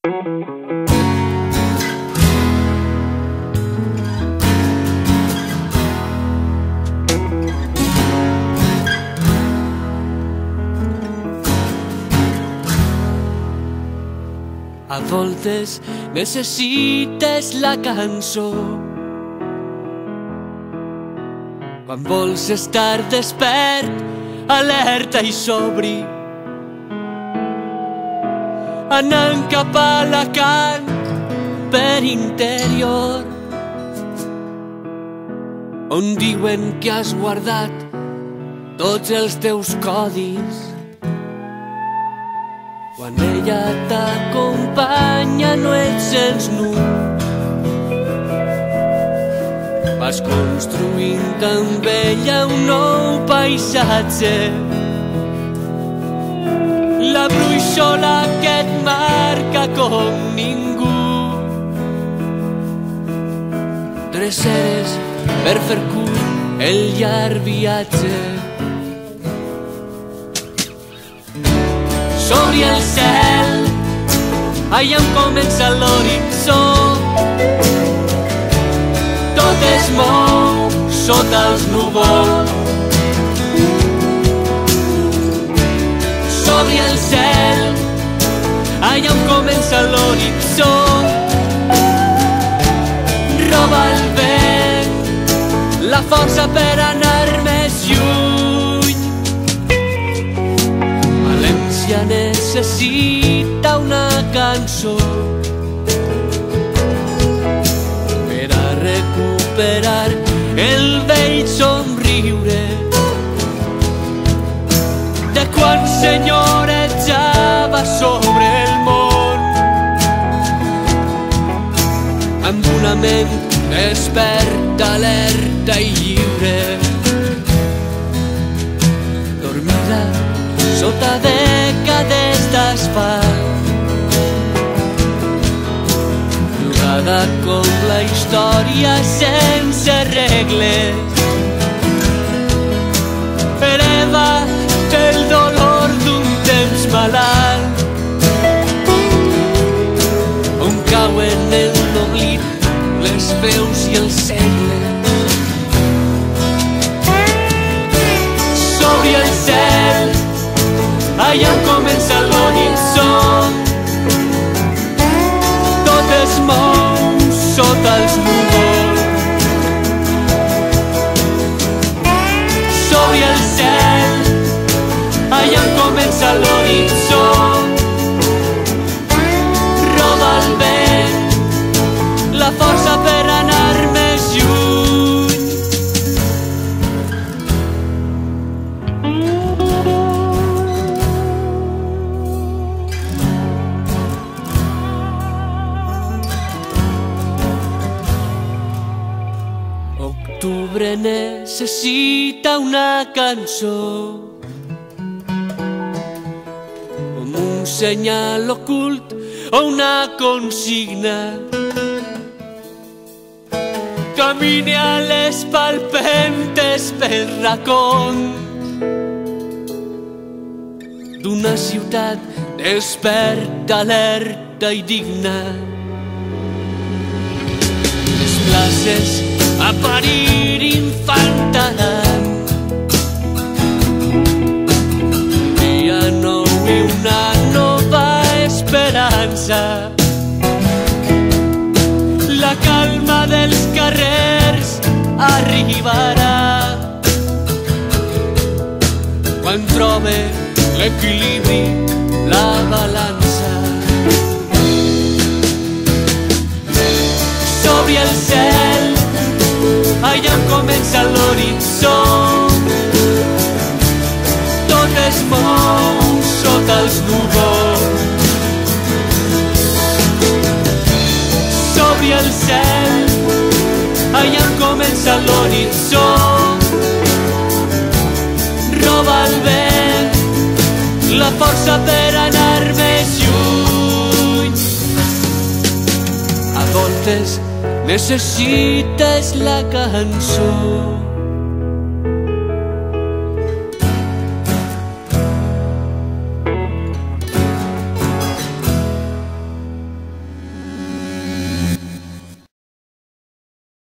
A voltes necessites la cançó quan vols estar despert, alerta i sobri, anant cap a Alacant per interior, on diuen que has guardat tots els teus codis. Quan ella t'acompanya no ets els nuls, vas construint amb ella un nou paisatge. La bruixola que et marca com ningú, dreceres per fer curt el llarg viatge. Sobre el cel, allà on comença l'horitzó, tot es mou sota els núvols. Sobre el cel, allà on comença l'horitzó, roba el vent la força per anar més lluny. València necessita una cançó per a recuperar el vell somriure de quan senyorejava sobre el món, amb una ment desperta, alerta i lliure, dormida sota dècades d'asfalt, jugada com la història sense regles, hereva el dolor d'un temps malalt, on cauen en l'oblit les veus i els segles. Sobre el cel, allà on comença l'horitzó, tot es mou sota els núvols. Sobre el cel, allà on comença l'horitzó, roda el vent la força per anar més lluny. Octubre necessita una cançó com un senyal ocult o una consigna. Camine a les palpentes pel racó d'una ciutat desperta, alerta i digna. Les places a parir infantaran, un dia nou i una nova esperança. La calma dels carrers arribarà quan trobe l'equilibri, la balança. Sobre el cel, allà on comença l'horitzó, tot es mou sota els núvols. Sobre el cel, allà on comença l'horitzó, roba el vent la força per anar més lluny. A voltes necessites la cançó